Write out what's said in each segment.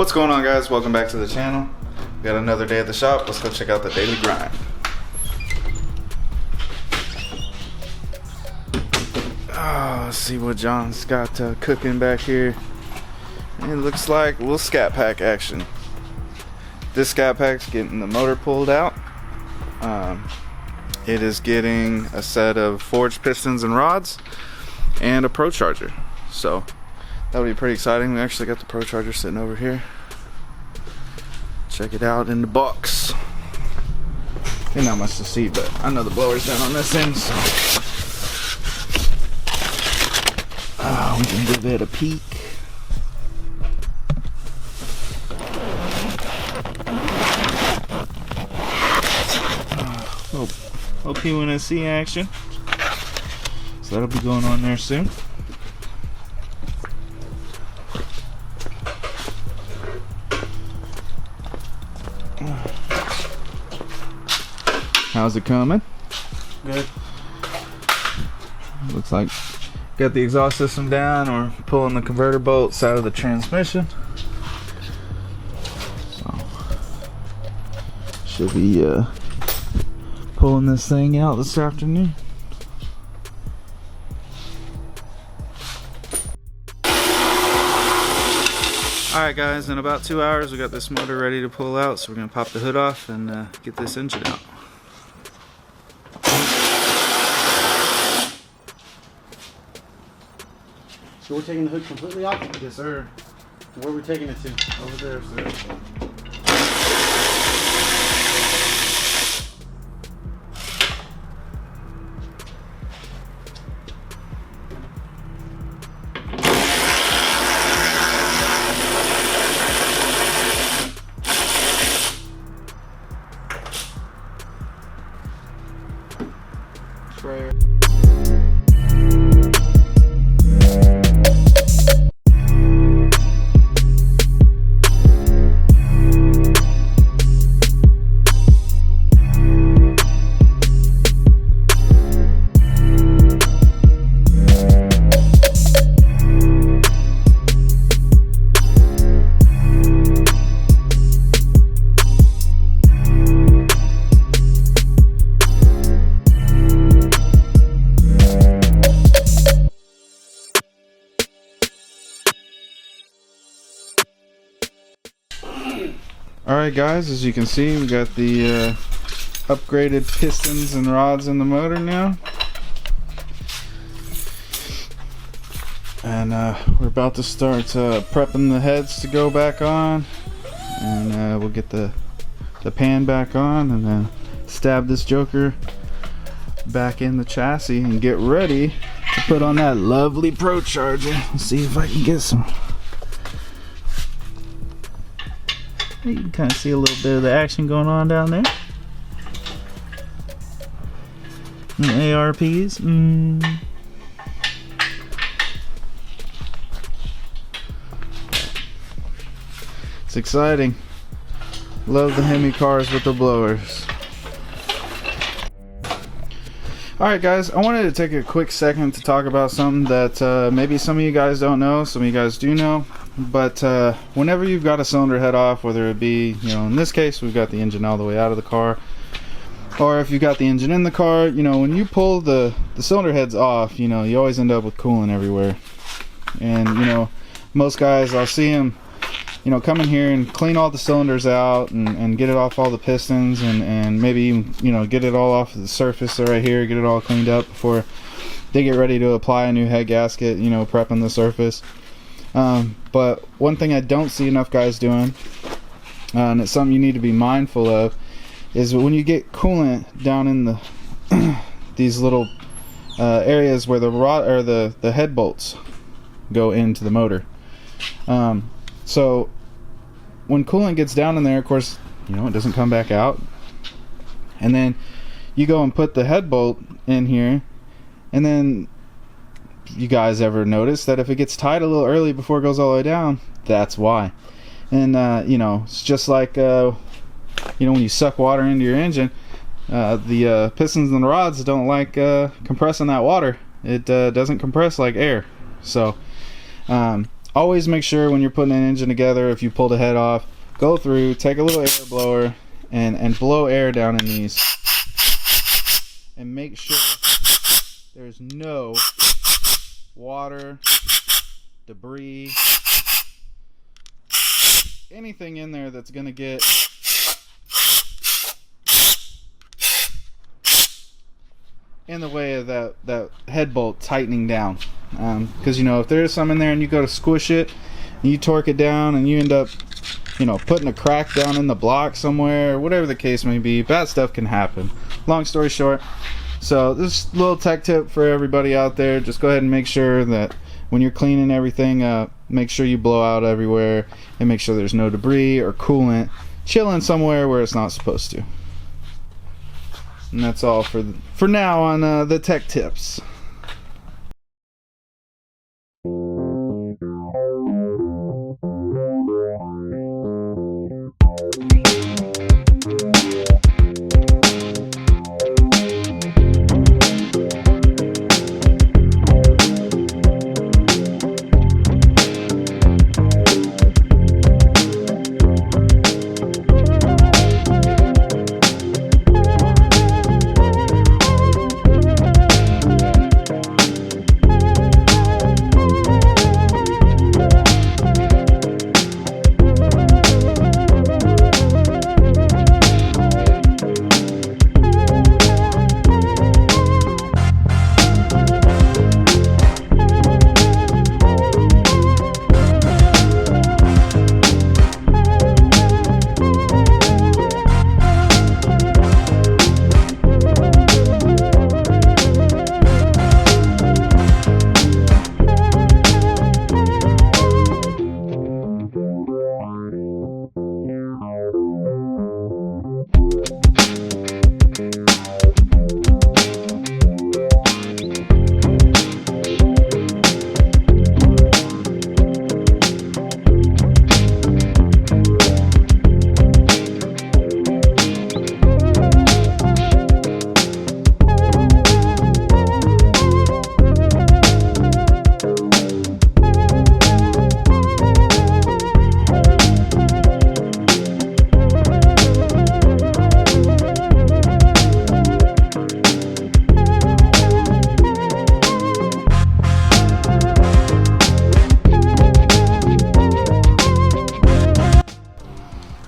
What's going on, guys? Welcome back to the channel. We got another day at the shop. Let's go check out the daily grind. Let's see what John's got cooking back here. It looks like a little scat pack action. This scat pack's getting the motor pulled out. It is getting a set of forged pistons and rods and a Procharger. So that'll be pretty exciting. We actually got the Procharger sitting over here. Check it out in the box. Ain't not much to see, but I know the blower's down on this end, so we can give it a peek. Little P1SC action. So that'll be going on there soon. How's it coming? Good. Looks like got the exhaust system down, or pulling the converter bolts out of the transmission. So should be pulling this thing out this afternoon. Alright guys, in about 2 hours we got this motor ready to pull out, so we're going to pop the hood off and get this engine out. So we're taking the hood completely off? Yes sir. Where are we taking it to? Over there, sir. Sprayer. Alright guys, as you can see, we got the upgraded pistons and rods in the motor now. And we're about to start prepping the heads to go back on. And we'll get the pan back on and then stab this joker back in the chassis and get ready to put on that lovely Procharger. Let's see if I can get some. You can kind of see a little bit of the action going on down there. ARPs. It's exciting. Love the Hemi cars with the blowers. Alright guys, I wanted to take a quick second to talk about something that maybe some of you guys don't know, some of you guys do know. But whenever you've got a cylinder head off, whether it be, you know, in this case we've got the engine all the way out of the car, or if you've got the engine in the car, you know, when you pull the cylinder heads off, you know, you always end up with coolant everywhere. And you know, most guys, I'll see them, you know, come in here and clean all the cylinders out and get it off all the pistons, and maybe even, you know, get it all off the surface right here, get it all cleaned up before they get ready to apply a new head gasket, you know, prepping the surface. But one thing I don't see enough guys doing, and it's something you need to be mindful of, is when you get coolant down in the these little areas where the rod or the head bolts go into the motor. So when coolant gets down in there, of course, you know, it doesn't come back out, and then you go and put the head bolt in here, and then you guys ever notice that if it gets tied a little early before it goes all the way down, that's why. And you know, it's just like you know, when you suck water into your engine, the pistons and the rods don't like compressing that water. It doesn't compress like air. So always make sure when you're putting an engine together, if you pull the head off, go through, take a little air blower and blow air down in these, and make sure there's no water, debris, anything in there that's gonna get in the way of that head bolt tightening down. Because you know, if there's some in there and you go to squish it and you torque it down and you end up, you know, putting a crack down in the block somewhere, or whatever the case may be, bad stuff can happen. Long story short, so this little tech tip for everybody out there: just go ahead and make sure that when you're cleaning everything up, make sure you blow out everywhere and make sure there's no debris or coolant chilling somewhere where it's not supposed to. And that's all for now on the tech tips.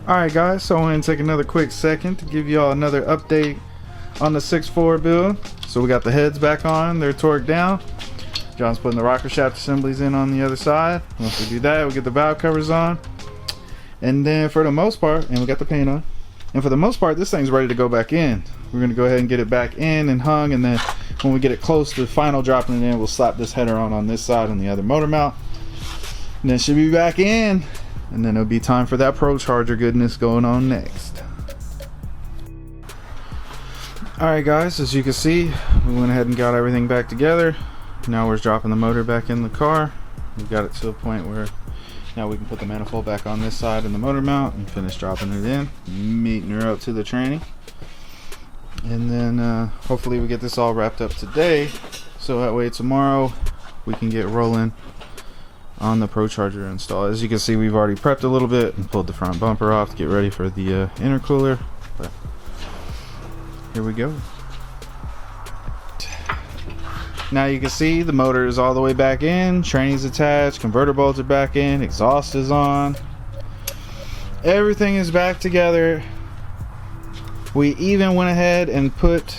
Alright guys, so I want to take another quick second to give y'all another update on the 6.4 build. So we got the heads back on, they're torqued down. John's putting the rocker shaft assemblies in on the other side. Once we do that, we get the valve covers on. And then for the most part, and we got the paint on. And for the most part, this thing's ready to go back in. We're going to go ahead and get it back in and hung, and then when we get it close to final dropping it in, we'll slap this header on this side on the other motor mount. And then it should be back in. And then it'll be time for that Procharger goodness going on next. Alright guys, as you can see, we went ahead and got everything back together. Now we're dropping the motor back in the car. We got it to a point where now we can put the manifold back on this side in the motor mount and finish dropping it in, meeting her up to the tranny. And then hopefully we get this all wrapped up today, so that way tomorrow we can get rolling on the Procharger install. As you can see, we've already prepped a little bit and pulled the front bumper off to get ready for the intercooler. But here we go. Now you can see the motor is all the way back in, tranny's attached, converter bolts are back in, exhaust is on. Everything is back together. We even went ahead and put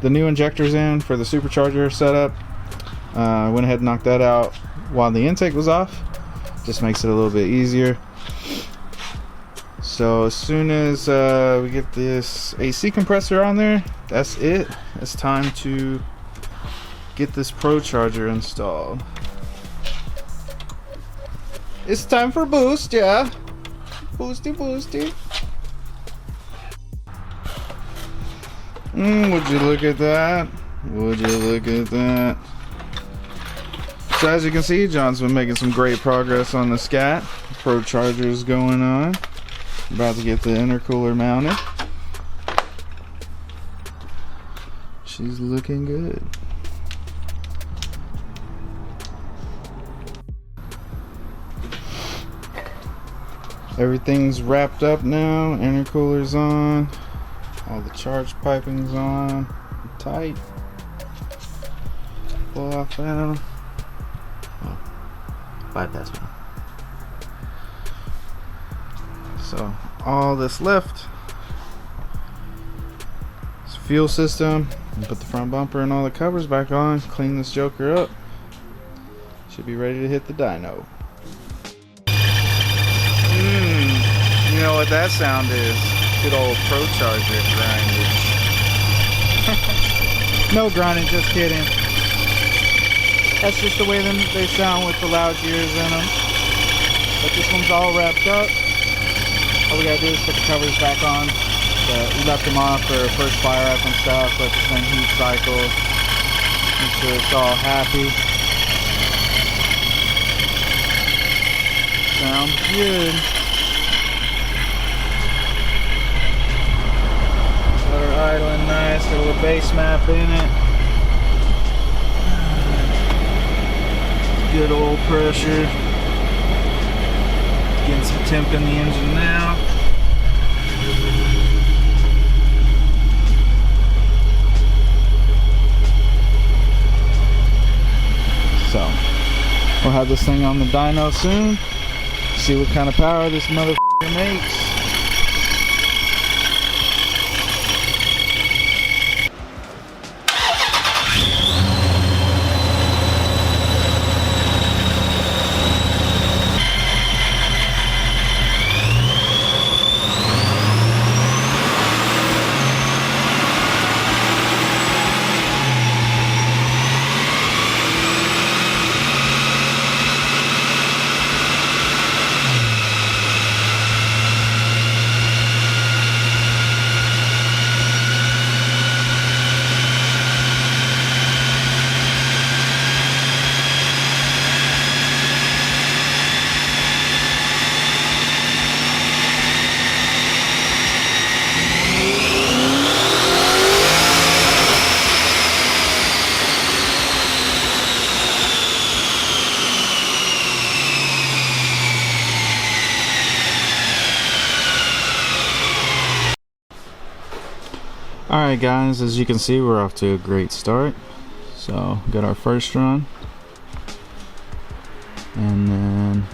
the new injectors in for the Supercharger setup. Went ahead and knocked that out while the intake was off. Just makes it a little bit easier. So as soon as we get this AC compressor on there, that's it. It's time to get this Procharger installed. It's time for boost, yeah. Boosty, boosty. Would you look at that? Would you look at that? So as you can see, John's been making some great progress on the scat. Procharger is going on. About to get the intercooler mounted. She's looking good. Everything's wrapped up now. Intercooler's on. All the charge piping's on. Tight. Pull off valve. Oh, bypass valve. So all that's left is fuel system. Put the front bumper and all the covers back on. Clean this joker up. Should be ready to hit the dyno. You know what that sound is? Good old Procharger grindage. No grinding, just kidding. That's just the way they sound with the loud gears in them. But this one's all wrapped up. All we gotta do is put the covers back on. We left them off for first fire up and stuff. Let this thing heat cycle. Make sure it's all happy. Sounds good. Got her idling nice. Got a little bass map in it. Good old pressure. Getting some temp in the engine now. So we'll have this thing on the dyno soon. See what kind of power this motherfucker makes. Alright guys, as you can see, we're off to a great start. So got our first run, and then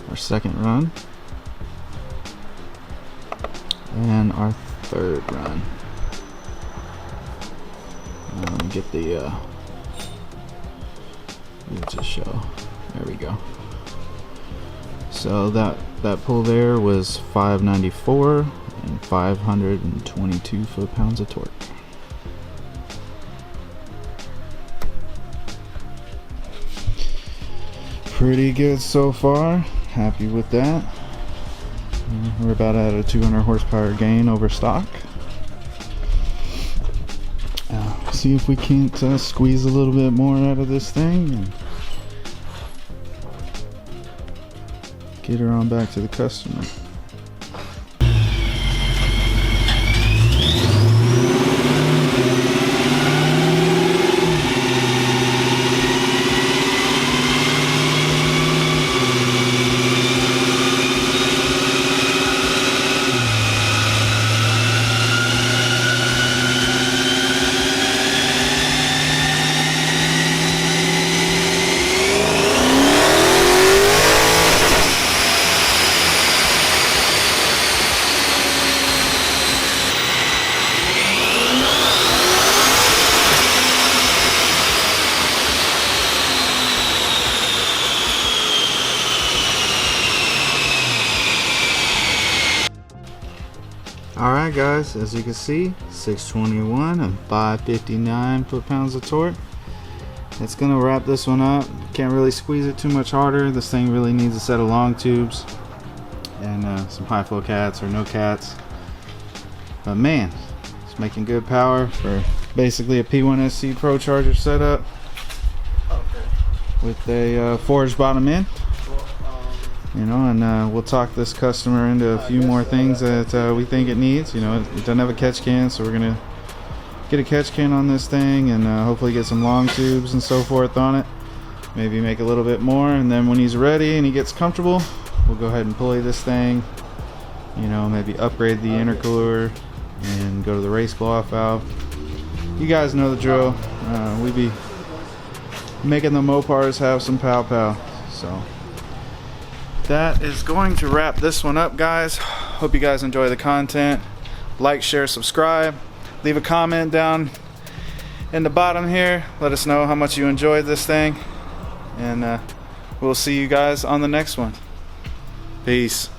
our second run, and our third run. Get the to show. There we go. So that pull there was 594 and 522 foot-pounds of torque. Pretty good so far. Happy with that. We're about at a 200 horsepower gain over stock. See if we can't squeeze a little bit more out of this thing and get her on back to the customer. Alright guys, as you can see, 621 and 559 foot-pounds of torque. It's gonna wrap this one up. Can't really squeeze it too much harder. This thing really needs a set of long tubes and some high flow cats or no cats. But man, it's making good power for basically a P1SC Procharger setup with a forged bottom end. You know, and we'll talk this customer into a few more things that we think it needs. You know, it doesn't have a catch can, so we're gonna get a catch can on this thing and hopefully get some long tubes and so forth on it. maybe make a little bit more, and then when he's ready and he gets comfortable, we'll go ahead and pulley this thing, you know, maybe upgrade the intercooler and go to the race blow-off valve. You guys know the drill. We be making the Mopars have some pow. So that is going to wrap this one up, guys. Hope you guys enjoy the content. Like, share, subscribe. Leave a comment down in the bottom here. Let us know how much you enjoyed this thing. And we'll see you guys on the next one. Peace.